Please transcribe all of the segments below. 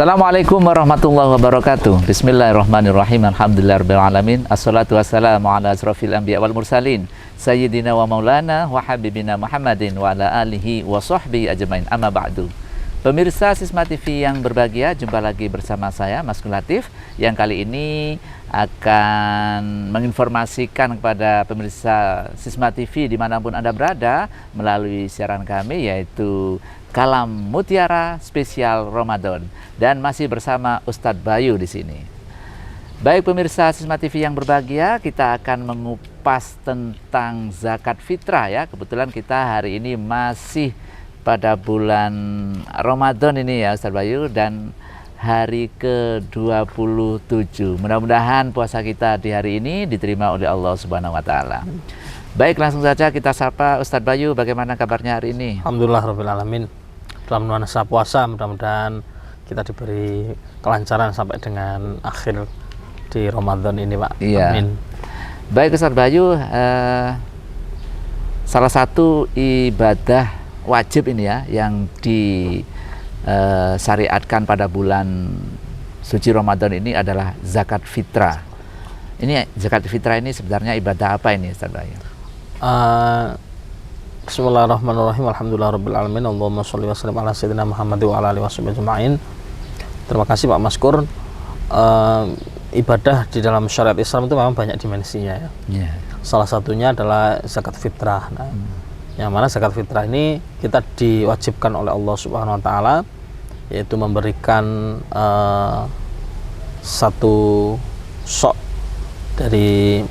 Assalamualaikum warahmatullahi wabarakatuh. Bismillahirrahmanirrahim. Alhamdulillahirrahmanirrahim. Assalatu wassalamu ala asrafil anbiya wal mursalin Sayyidina wa maulana wa habibina Muhammadin wa ala alihi wa sahbihi ajmain. Amma ba'du. Pemirsa Sisma TV yang berbahagia, jumpa lagi bersama saya Mas Latif, yang kali ini akan menginformasikan kepada pemirsa Sisma TV dimanapun Anda berada melalui siaran kami, yaitu Kalam Mutiara Spesial Ramadan, dan masih bersama Ustadz Bayu di sini. Baik pemirsa Sisma TV yang berbahagia, kita akan mengupas tentang zakat fitrah ya. Kebetulan kita hari ini masih pada bulan Ramadan ini ya Ustadz Bayu, dan hari ke-27. Mudah-mudahan puasa kita di hari ini diterima oleh Allah Subhanahu wa taala. Baik, langsung saja kita sapa Ustadz Bayu, bagaimana kabarnya hari ini? Alhamdulillah rabbil alamin. Dalam nuansa puasa, mudah-mudahan kita diberi kelancaran sampai dengan akhir di Ramadan ini, Pak. Iya. Amin. Baik Ustadz Bayu, salah satu ibadah wajib ini ya yang disyariatkan pada bulan suci Ramadan ini adalah zakat fitrah. Ini zakat fitrah ini sebenarnya ibadah apa ini Ustadz Bayu? Bismillahirrahmanirrahim. Alhamdulillahirabbil alamin. Allahumma sholli wa sallim ala sayyidina Muhammad wa ala alihi washabihi ajmain. Terima kasih Pak Maskur. Ibadah di dalam syariat Islam itu memang banyak dimensinya ya. Yeah. Salah satunya adalah zakat fitrah. Nah, yang mana zakat fitrah ini kita diwajibkan oleh Allah Subhanahu wa taala, yaitu memberikan satu sok dari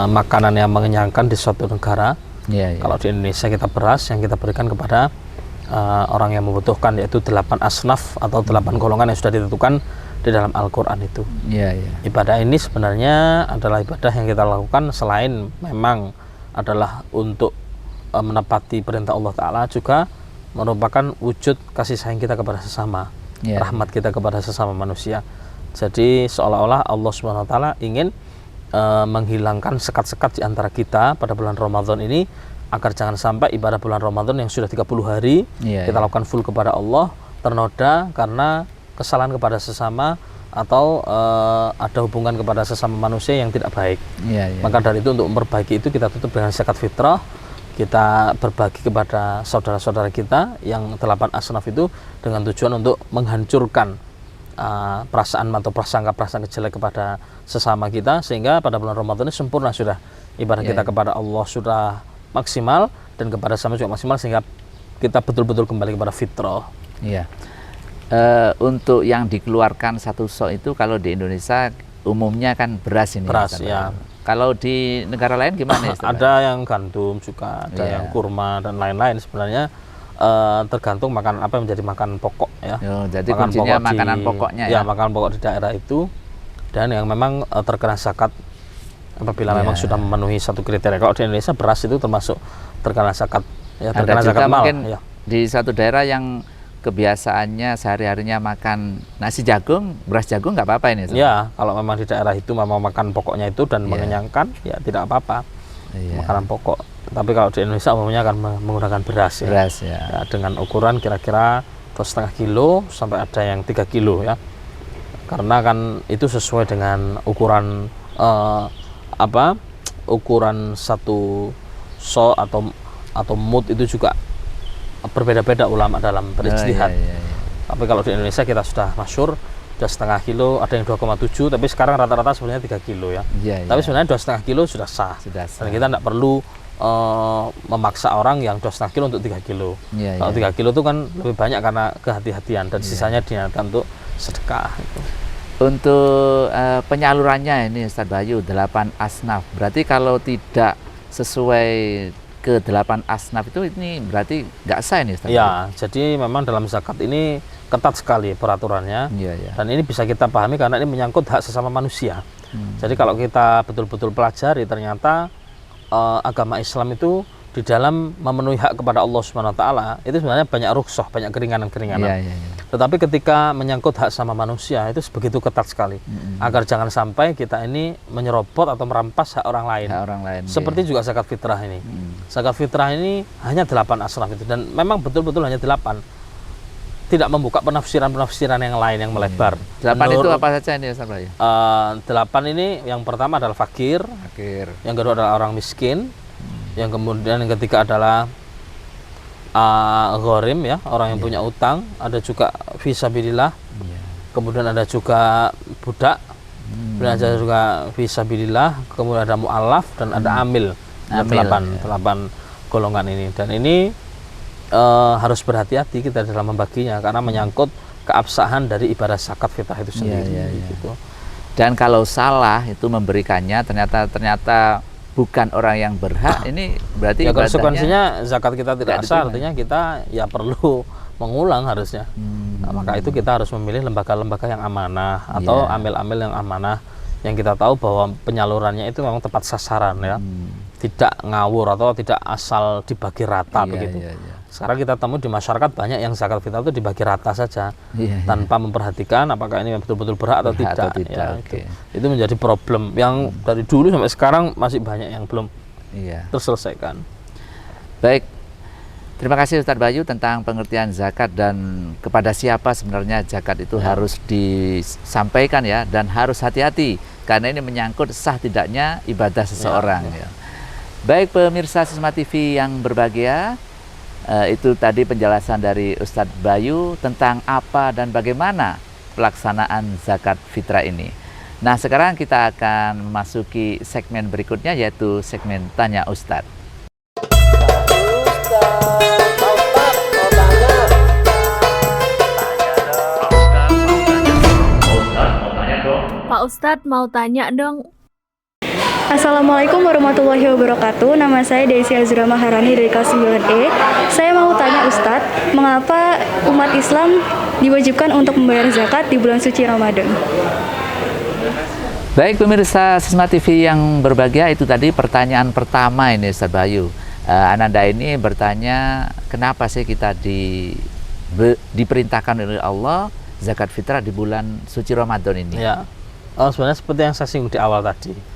makanan yang mengenyangkan di suatu negara. Kalau di Indonesia kita beras yang kita berikan kepada orang yang membutuhkan, yaitu 8 asnaf atau 8 golongan yang sudah ditentukan di dalam Al-Quran itu. Ibadah ini sebenarnya adalah ibadah yang kita lakukan selain memang adalah untuk menepati perintah Allah Ta'ala, juga merupakan wujud kasih sayang kita kepada sesama, rahmat kita kepada sesama manusia. Jadi seolah-olah Allah Subhanahu wa taala ingin menghilangkan sekat-sekat di antara kita pada bulan Ramadan ini, agar jangan sampai ibadah bulan Ramadan yang sudah 30 hari kita lakukan full kepada Allah ternoda karena kesalahan kepada sesama atau ada hubungan kepada sesama manusia yang tidak baik. Maka dari itu, untuk memperbaiki itu, kita tutup dengan zakat fitrah. Kita berbagi kepada saudara-saudara kita yang 8 asnaf itu dengan tujuan untuk menghancurkan perasaan atau prasangka-prasangka jelek kepada sesama kita, sehingga pada bulan Ramadan ini sempurna sudah ibadah kita kepada Allah sudah maksimal, dan kepada sama juga maksimal, sehingga kita betul-betul kembali kepada fitrah. Untuk yang dikeluarkan satu sok itu, kalau di Indonesia umumnya kan beras ini. Beras ya. Kalau di negara lain gimana? Ada yang gandum juga, ada yang kurma dan lain-lain. Sebenarnya tergantung makanan apa yang menjadi makanan pokok ya. Jadi kuncinya makanan pokoknya ya. Makanan pokok di daerah itu, dan yang memang terkena zakat apabila memang sudah memenuhi satu kriteria. Kalau di Indonesia beras itu termasuk terkena zakat ya, terkena zakat mal ya. Di satu daerah yang kebiasaannya sehari-harinya makan nasi jagung, beras jagung, nggak apa-apa ini? Ya, kalau memang di daerah itu memang makan pokoknya itu dan mengenyangkan, ya tidak apa-apa. Makanan pokok. Tapi kalau di Indonesia umumnya akan menggunakan beras ya. Ya, dengan ukuran kira-kira 2,5 kilo sampai ada yang 3 kilo ya. Karena kan itu sesuai dengan ukuran ukuran satu so atau mud itu juga berbeda-beda ulama dalam berijtihad. Tapi kalau di Indonesia kita sudah masyhur 2,5 kilo, ada yang 2,7, tapi sekarang rata-rata sebenarnya 3 kilo ya. Tapi sebenarnya 2,5 kilo sudah sah. Dan kita tidak perlu memaksa orang yang 2,5 kilo untuk 3 kilo. Kalau 3 kilo itu kan lebih banyak karena kehati-hatian, dan sisanya diniatkan untuk sedekah. Untuk penyalurannya ini Ustadz Bayu, 8 asnaf. Berarti kalau tidak sesuai ke 8 asnaf itu, ini berarti nggak sah ini Ustadz? Ya, jadi memang dalam zakat ini ketat sekali peraturannya. Dan ini bisa kita pahami karena ini menyangkut hak sesama manusia. Jadi kalau kita betul-betul pelajari, ternyata agama Islam itu di dalam memenuhi hak kepada Allah Subhanahu wa taala itu sebenarnya banyak rukhsah, banyak keringanan-keringanan. Tetapi ketika menyangkut hak sama manusia itu begitu ketat sekali. Agar jangan sampai kita ini menyerobot atau merampas hak orang lain. Seperti juga zakat fitrah ini. Zakat fitrah ini hanya 8 asnaf itu, dan memang betul-betul hanya 8. Tidak membuka penafsiran-penafsiran yang lain yang melebar. 8 itu apa saja ini Ustaz Bayu? 8 ini yang pertama adalah fakir. Yang kedua adalah orang miskin. Yang kemudian yang ketiga adalah gharim, ya, orang yang punya utang. Ada juga fisabilillah. Kemudian ada juga budak. Kemudian ada juga fisabilillah. Kemudian ada mu'alaf dan ada amil. 8 golongan ini. Dan ini harus berhati-hati kita dalam membaginya karena menyangkut keabsahan dari ibadah zakat fitrah itu sendiri. Gitu. Dan kalau salah itu memberikannya ternyata bukan orang yang berhak, ini berarti ya konsekuensinya zakat kita tidak sah, artinya kita ya perlu mengulang harusnya. Nah, maka itu kita harus memilih lembaga-lembaga yang amanah atau amil-amil yang amanah yang kita tahu bahwa penyalurannya itu memang tepat sasaran, ya. Tidak ngawur atau tidak asal dibagi rata begitu. Sekarang kita temui di masyarakat banyak yang zakat fitrah itu dibagi rata saja tanpa memperhatikan apakah ini betul-betul berhak atau tidak. Itu menjadi problem yang dari dulu sampai sekarang masih banyak yang belum terselesaikan. Baik, terima kasih Ustadz Bayu tentang pengertian zakat dan kepada siapa sebenarnya zakat itu harus disampaikan, ya, dan harus hati-hati karena ini menyangkut sah tidaknya ibadah seseorang. Baik pemirsa Sisma TV yang berbahagia, itu tadi penjelasan dari Ustadz Bayu tentang apa dan bagaimana pelaksanaan zakat fitrah ini. Nah, sekarang kita akan memasuki segmen berikutnya, yaitu segmen Tanya Ustadz. Pak Ustadz mau tanya dong. Assalamualaikum warahmatullahi wabarakatuh. Nama saya Desi Azura Maharani dari kelas 9E. Saya mau tanya Ustadz, mengapa umat Islam diwajibkan untuk membayar zakat di bulan suci Ramadan? Baik pemirsa Sisma TV yang berbahagia, itu tadi pertanyaan pertama ini Ustadz Bayu. Ananda ini bertanya, kenapa sih kita diperintahkan oleh Allah zakat fitrah di bulan suci Ramadan ini? Ya, sebenarnya seperti yang saya singgung di awal tadi.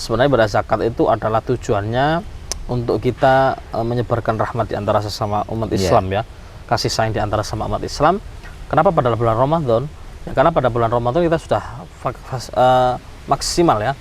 Sebenarnya ibadah zakat itu adalah tujuannya untuk kita menyebarkan rahmat di antara sesama umat Islam, ya, kasih sayang di antara sesama umat Islam. Kenapa pada bulan Ramadan? Ya, karena pada bulan Ramadan kita sudah maksimal, ya,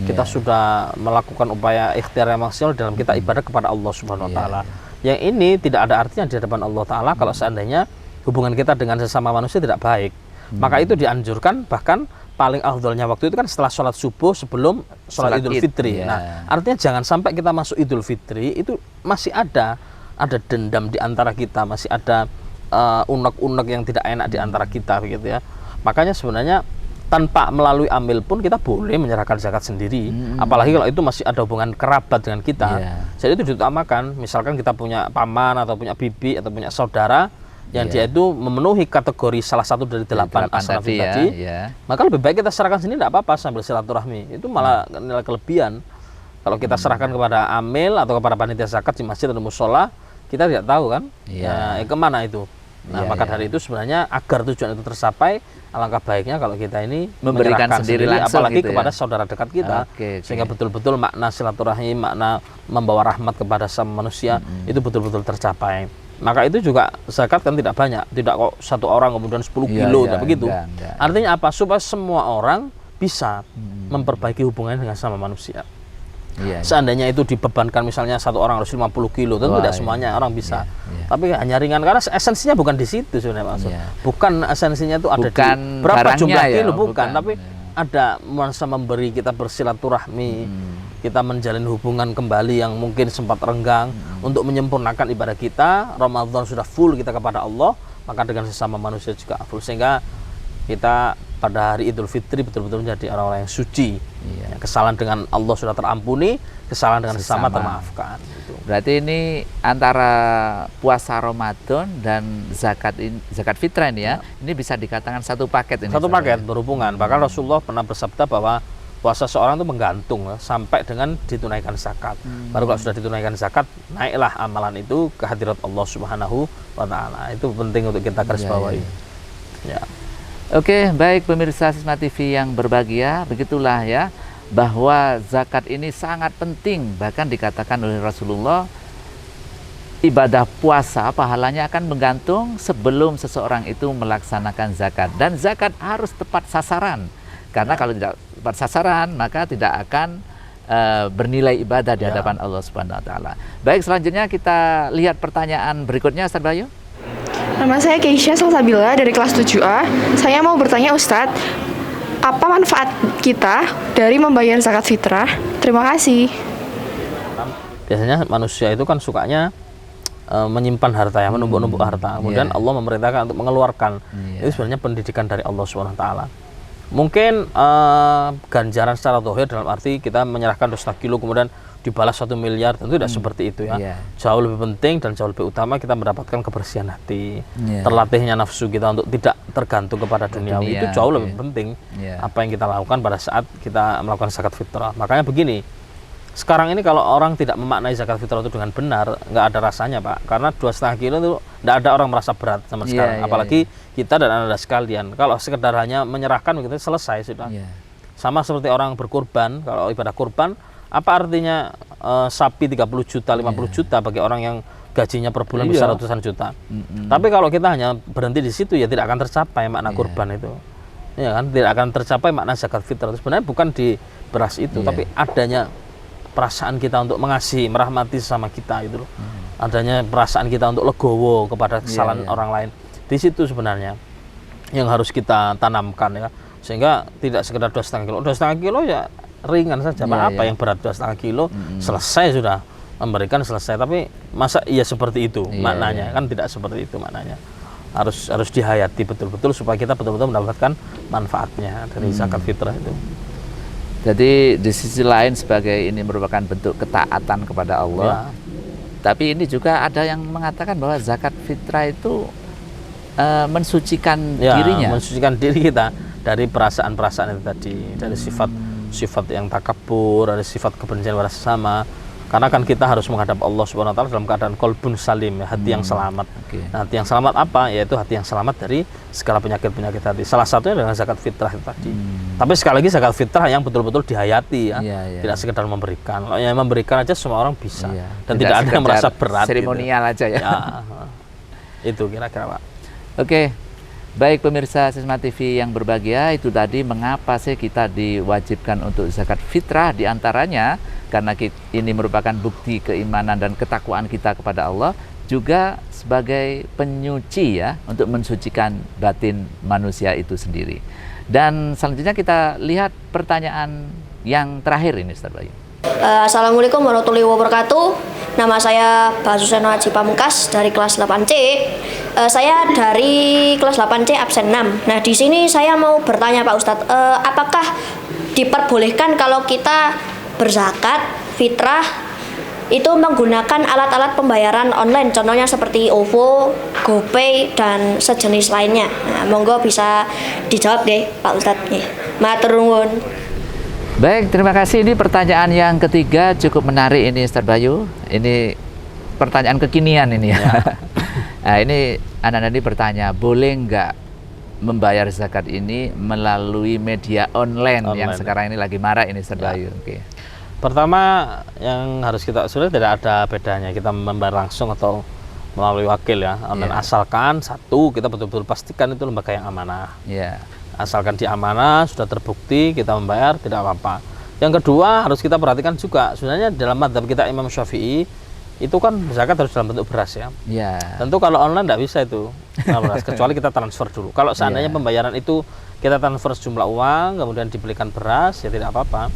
kita sudah melakukan upaya ikhtiar yang maksimal dalam kita ibadah kepada Allah Subhanahu Wa Taala. Yang ini tidak ada artinya di hadapan Allah Taala kalau seandainya hubungan kita dengan sesama manusia tidak baik. Maka itu dianjurkan, bahkan paling afdolnya waktu itu kan setelah sholat subuh sebelum sholat Idul Fitri. Nah, artinya jangan sampai kita masuk Idul Fitri itu masih ada dendam di antara kita, masih ada unek-unek yang tidak enak di antara kita, begitu, ya. Makanya sebenarnya tanpa melalui amil pun kita boleh menyerahkan zakat sendiri, apalagi kalau itu masih ada hubungan kerabat dengan kita. Jadi itu diutamakan. Misalkan kita punya paman atau punya bibi atau punya saudara yang dia itu memenuhi kategori salah satu dari 8 asnaf tadi, maka lebih baik kita serahkan sendiri, tidak apa-apa, sambil silaturahmi. Itu malah nilai kelebihan. Kalau kita serahkan kepada amil atau kepada panitia zakat di masjid atau musola, kita tidak tahu kan kemana itu. Nah, maka dari itu sebenarnya agar tujuan itu tercapai, alangkah baiknya kalau kita ini memberikan sendiri langsung, apalagi gitu, kepada saudara dekat kita, sehingga betul-betul makna silaturahmi, makna membawa rahmat kepada sama manusia itu betul-betul tercapai. Maka itu juga zakat kan tidak banyak, tidak kok satu orang kemudian 10 kilo, tidak begitu. Artinya apa? Supaya semua orang bisa memperbaiki hubungannya dengan sama manusia. Seandainya itu dibebankan misalnya satu orang harus 50 kilo, tentu tidak semuanya orang bisa. Tapi hanya ringan, karena esensinya bukan di situ sebenarnya, maksud. Bukan esensinya itu ada di berapa jumlah kilo, bukan. Tapi ada masa memberi, kita bersilaturahmi, kita menjalin hubungan kembali yang mungkin sempat renggang, untuk menyempurnakan ibadah kita. Ramadan sudah full kita kepada Allah, maka dengan sesama manusia juga full, sehingga kita pada hari Idul Fitri betul-betul menjadi orang-orang yang suci. Kesalahan dengan Allah sudah terampuni, kesalahan dengan sesama termaafkan. Gitu. Berarti ini antara puasa Ramadan dan zakat fitrah ini ya, ini bisa dikatakan satu paket ini. Satu paket berhubungan. Bahkan Rasulullah pernah bersabda bahwa puasa seorang itu menggantung sampai dengan ditunaikan zakat. Baru kalau sudah ditunaikan zakat, naiklah amalan itu ke hadirat Allah Subhanahu wa taala. Itu penting untuk kita garis bawahi. Ya. Oke, baik pemirsa Sisma TV yang berbahagia, begitulah ya, bahwa zakat ini sangat penting. Bahkan dikatakan oleh Rasulullah, ibadah puasa pahalanya akan menggantung sebelum seseorang itu melaksanakan zakat. Dan zakat harus tepat sasaran. Karena kalau tidak tepat sasaran, maka tidak akan bernilai ibadah di hadapan Allah Subhanahu wa taala. Baik, selanjutnya kita lihat pertanyaan berikutnya, Ustaz Bayu. Nama saya Keisha Salsabila dari kelas 7A. Saya mau bertanya Ustadz, apa manfaat kita dari membayar zakat fitrah? Terima kasih. Biasanya manusia itu kan sukanya menyimpan harta, ya, menumpuk-numpuk harta. Kemudian Allah memerintahkan untuk mengeluarkan. Itu sebenarnya pendidikan dari Allah Subhanahu wa taala. Mungkin ganjaran secara zahir dalam arti kita menyerahkan 2,5 kilo kemudian dibalas 1 miliar, tentu tidak seperti itu ya. Jauh lebih penting dan jauh lebih utama kita mendapatkan kebersihan hati, terlatihnya nafsu kita untuk tidak tergantung kepada duniawi, itu jauh lebih penting apa yang kita lakukan pada saat kita melakukan zakat fitrah. Makanya begini, sekarang ini kalau orang tidak memaknai zakat fitrah itu dengan benar, nggak ada rasanya Pak, karena 2,5 kilo itu nggak ada orang merasa berat sama sekali, apalagi kita dan anda sekalian. Kalau sekedar hanya menyerahkan begitu selesai sudah. Sama seperti orang berkurban, kalau ibadah kurban, apa artinya sapi 30 juta, 50 juta bagi orang yang gajinya per bulan bisa ratusan juta. Tapi kalau kita hanya berhenti di situ, ya tidak akan tercapai makna kurban itu. Ya kan, tidak akan tercapai makna zakat fitrah. Sebenarnya bukan di beras itu, tapi adanya perasaan kita untuk mengasihi, merahmati sesama kita itu loh. Adanya perasaan kita untuk legowo kepada kesalahan orang lain. Di situ sebenarnya yang harus kita tanamkan ya. Sehingga tidak sekedar 2,5 kilo. 2,5 kilo ya ringan saja, apa yang berat 2,5 kilo selesai sudah memberikan selesai. Tapi masa iya seperti itu maknanya? Kan tidak seperti itu maknanya. Harus dihayati betul-betul supaya kita betul-betul mendapatkan manfaatnya dari zakat fitrah itu. Jadi di sisi lain sebagai ini merupakan bentuk ketaatan kepada Allah. Tapi ini juga ada yang mengatakan bahwa zakat fitrah itu mensucikan dirinya, mensucikan diri kita dari perasaan-perasaan itu tadi, dari sifat yang takabur, dari sifat kebencian pada sesama. Karena kan kita harus menghadap Allah Subhanahu wa taala dalam keadaan qalbun salim, ya, hati yang selamat. Nah, hati yang selamat apa? Yaitu hati yang selamat dari segala penyakit-penyakit hati. Salah satunya dengan zakat fitrah itu tadi. Tapi sekali lagi zakat fitrah yang betul-betul dihayati ya. Tidak sekedar memberikan. Kalau yang memberikan aja semua orang bisa. Dan tidak ada yang merasa berat. Seremonial gitu aja ya. Itu kira-kira Pak. Oke. Baik pemirsa Sisma TV yang berbahagia, itu tadi mengapa sih kita diwajibkan untuk zakat fitrah, diantaranya karena ini merupakan bukti keimanan dan ketakwaan kita kepada Allah, juga sebagai penyuci ya, untuk mensucikan batin manusia itu sendiri. Dan selanjutnya kita lihat pertanyaan yang terakhir ini, Ustaz Bayu. Assalamualaikum warahmatullahi wabarakatuh. Nama saya Basuseno Haji Pamungkas dari kelas 8C. Saya dari kelas 8C absen 6. Nah, di sini saya mau bertanya Pak Ustadz, apakah diperbolehkan kalau kita berzakat fitrah itu menggunakan alat-alat pembayaran online, contohnya seperti OVO, GoPay dan sejenis lainnya? Nah, monggo bisa dijawab deh Pak Ustadz. Matur nuwun. Baik, terima kasih. Ini pertanyaan yang ketiga, cukup menarik ini Ustaz Bayu. Ini pertanyaan kekinian ini ya. Nah, ini anak-anak ini bertanya, boleh nggak membayar zakat ini melalui media online yang sekarang ini lagi marak ini Ustaz Bayu? Pertama yang harus kita sudah tidak ada bedanya kita membayar langsung atau melalui wakil ya online, asalkan satu kita betul-betul pastikan itu lembaga yang amanah. Asalkan di amanah sudah terbukti kita membayar, tidak apa-apa. Yang kedua harus kita perhatikan juga, sebenarnya dalam madzhab kita Imam Syafi'i itu kan zakat harus dalam bentuk beras ya. Tentu kalau online tidak bisa itu beras, kecuali kita transfer dulu. Kalau seandainya pembayaran itu kita transfer sejumlah uang kemudian dibelikan beras, ya tidak apa-apa.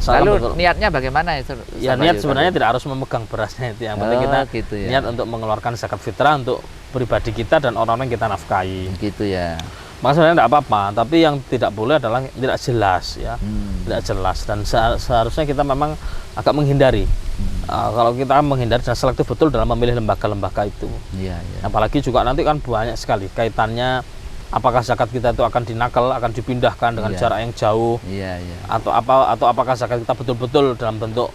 Lalu niatnya bagaimana itu? Ya niat sebenarnya tidak harus memegang berasnya itu, yang penting kita gitu ya. Niat untuk mengeluarkan zakat fitrah untuk pribadi kita dan orang-orang yang kita nafkahi. Gitu ya. Maka sebenarnya tidak apa-apa, tapi yang tidak boleh adalah tidak jelas ya, tidak jelas, dan seharusnya kita memang agak menghindari. Kalau kita menghindari dan selektif betul dalam memilih lembaga-lembaga itu. Apalagi juga nanti kan banyak sekali kaitannya, apakah zakat kita itu akan dinakal, akan dipindahkan dengan jarak yang jauh, atau apakah zakat kita betul-betul dalam bentuk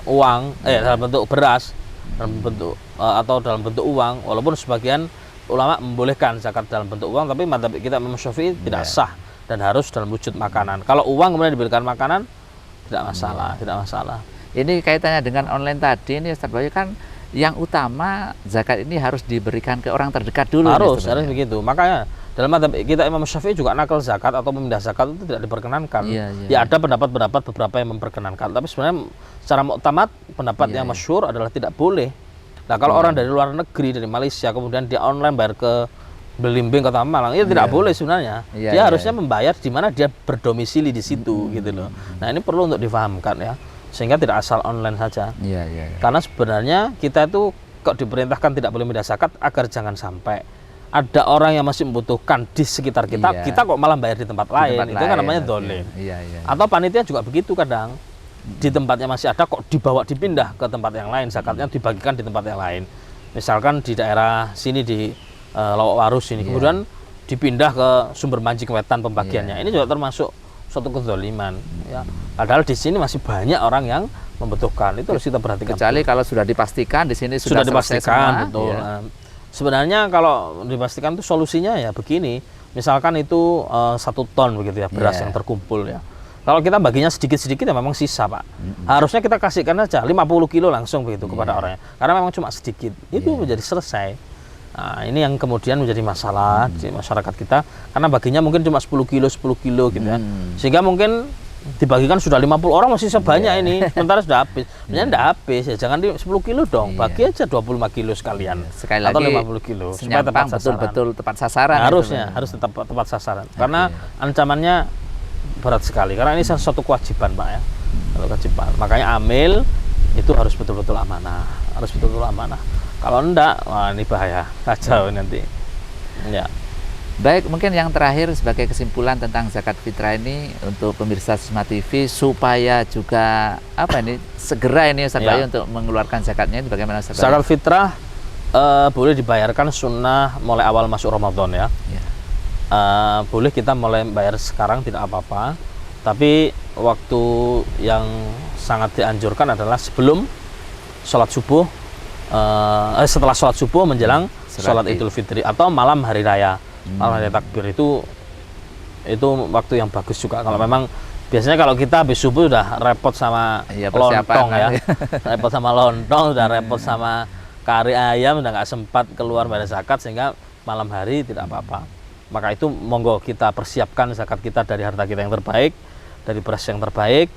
uang, dalam bentuk beras, dalam bentuk atau dalam bentuk uang, walaupun sebagian ulama membolehkan zakat dalam bentuk uang, tapi madzhab kita Imam Syafi'i tidak sah dan harus dalam wujud makanan. Kalau uang kemudian diberikan makanan, tidak masalah, tidak masalah. Ini kaitannya dengan online tadi ini Ustaz Bayu, kan yang utama zakat ini harus diberikan ke orang terdekat dulu. Harus begitu. Makanya dalam madzhab kita Imam Syafi'i juga nakal zakat atau memindah zakat itu tidak diperkenankan. Ya ada pendapat-pendapat beberapa yang memperkenankan, tapi sebenarnya secara muktamad pendapat yang masyhur adalah tidak boleh. Nah, kalau orang dari luar negeri, dari Malaysia, kemudian dia online bayar ke Belimbing, Kota Malang, itu tidak boleh sebenarnya. Dia harusnya membayar di mana dia berdomisili di situ gitu loh. Nah, ini perlu untuk difahamkan ya, sehingga tidak asal online saja. Karena sebenarnya kita itu kok diperintahkan tidak boleh memindah zakat agar jangan sampai ada orang yang masih membutuhkan di sekitar kita, kita kok malah bayar di tempat lain. Itu kan namanya dolim. Atau panitia juga begitu kadang. Di tempatnya masih ada kok dipindah ke tempat yang lain, zakatnya dibagikan di tempat yang lain. Misalkan di daerah sini di Lawak-Warus ini, kemudian dipindah ke Sumber Manjing Wetan pembagiannya. Ini juga termasuk suatu kezaliman ya. Padahal di sini masih banyak orang yang membutuhkan. Itu harus kita perhatikan. Kecuali kalau sudah dipastikan di sini sudah dipastikan betul. Sebenarnya kalau dipastikan itu solusinya ya begini. Misalkan itu 1 ton begitu ya beras yang terkumpul ya. Kalau kita baginya sedikit-sedikit ya memang sisa, Pak. Harusnya kita kasihkan aja 50 kilo langsung begitu kepada orangnya. Karena memang cuma sedikit. Itu menjadi selesai. Nah, ini yang kemudian menjadi masalah di masyarakat kita. Karena baginya mungkin cuma 10 kilo gitu ya. Sehingga mungkin dibagikan sudah 50 orang masih sebanyak ini. Sementara sudah habis. Sebenarnya tidak habis ya. Jangan di 10 kilo dong. Bagi aja 25 kilo sekalian. Sekali atau lagi 50 kilo. Supaya betul-betul tepat sasaran. Harusnya, harus tepat sasaran. Karena ancamannya berat sekali, karena ini suatu kewajiban, Pak ya. Kewajiban. Makanya amil itu harus betul-betul amanah, Kalau enggak, wah ini bahaya kacau nanti. Ya. Baik, mungkin yang terakhir sebagai kesimpulan tentang zakat fitrah ini untuk pemirsa Sisma TV supaya juga segera ini Ustaz Bayu untuk mengeluarkan zakatnya, bagaimana Ustaz Bayu? Zakat fitrah boleh dibayarkan sunnah mulai awal masuk Ramadan ya. Boleh kita mulai bayar sekarang, tidak apa-apa, tapi waktu yang sangat dianjurkan adalah sebelum sholat subuh, setelah sholat subuh menjelang sholat Idul Fitri atau malam hari raya. Malam hari takbir itu waktu yang bagus juga. Kalau memang biasanya kalau kita habis subuh udah repot sama lontong ya, repot sama lontong, udah repot sama kari ayam, udah nggak sempat keluar bayar zakat, sehingga malam hari tidak apa-apa. Maka itu monggo kita persiapkan zakat kita dari harta kita yang terbaik, dari beras yang terbaik,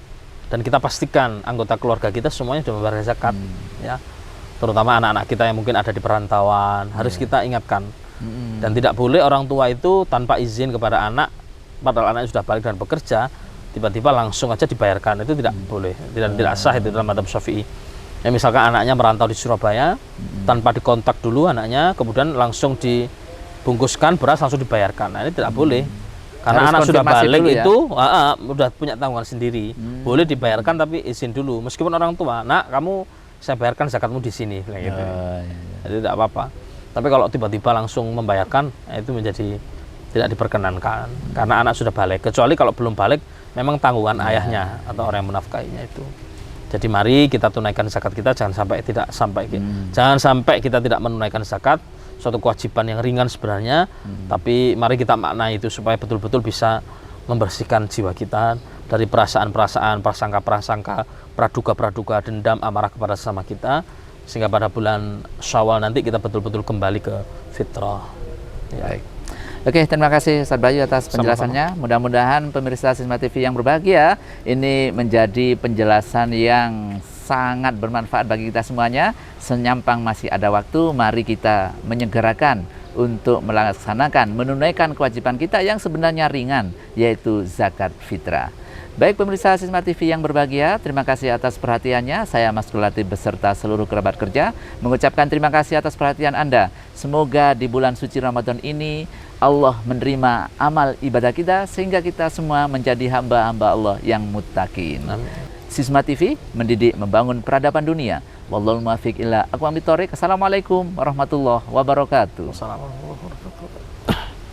dan kita pastikan anggota keluarga kita semuanya sudah membayar zakat ya. Terutama anak-anak kita yang mungkin ada di perantauan, harus kita ingatkan. Dan tidak boleh orang tua itu tanpa izin kepada anak, padahal anaknya sudah balik dan bekerja, tiba-tiba langsung aja dibayarkan. Itu tidak boleh, tidak sah itu dalam madzhab Syafi'i. Ya, misalkan anaknya merantau di Surabaya, tanpa dikontak dulu anaknya, kemudian langsung dibungkuskan beras langsung dibayarkan. Nah, ini tidak boleh. Karena anak sudah balik itu udah punya tanggungan sendiri. Boleh dibayarkan tapi izin dulu. Meskipun orang tua, "Nak, kamu saya bayarkan zakatmu di sini." Gitu. Jadi tidak apa-apa. Tapi kalau tiba-tiba langsung membayarkan, itu menjadi tidak diperkenankan. Karena anak sudah balik. Kecuali kalau belum balik, memang tanggungan ayahnya atau orang yang menafkahinya itu. Jadi mari kita tunaikan zakat kita, jangan sampai kita tidak menunaikan zakat, suatu kewajiban yang ringan sebenarnya, tapi mari kita maknai itu supaya betul-betul bisa membersihkan jiwa kita dari perasaan-perasaan, prasangka-prasangka, praduga-praduga, dendam, amarah kepada sesama kita, sehingga pada bulan Syawal nanti kita betul-betul kembali ke fitrah. Ya. Baik. Oke, terima kasih Ustaz Bayu atas penjelasannya. Mudah-mudahan pemirsa Sisma TV yang berbahagia, ini menjadi penjelasan yang sangat bermanfaat bagi kita semuanya. Senyampang masih ada waktu, mari kita menyegerakan untuk melaksanakan, menunaikan kewajiban kita yang sebenarnya ringan, yaitu zakat fitrah. Baik pemirsa Sisma TV yang berbahagia, terima kasih atas perhatiannya. Saya Mas Latif beserta seluruh kerabat kerja mengucapkan terima kasih atas perhatian Anda. Semoga di bulan suci Ramadan ini Allah menerima amal ibadah kita sehingga kita semua menjadi hamba-hamba Allah yang muttaqin. Amin. Sisma TV mendidik membangun peradaban dunia. Wallahul muwaffiq ila aqwamit thoriq. Assalamualaikum warahmatullahi wabarakatuh. Assalamualaikum warahmatullahi wabarakatuh.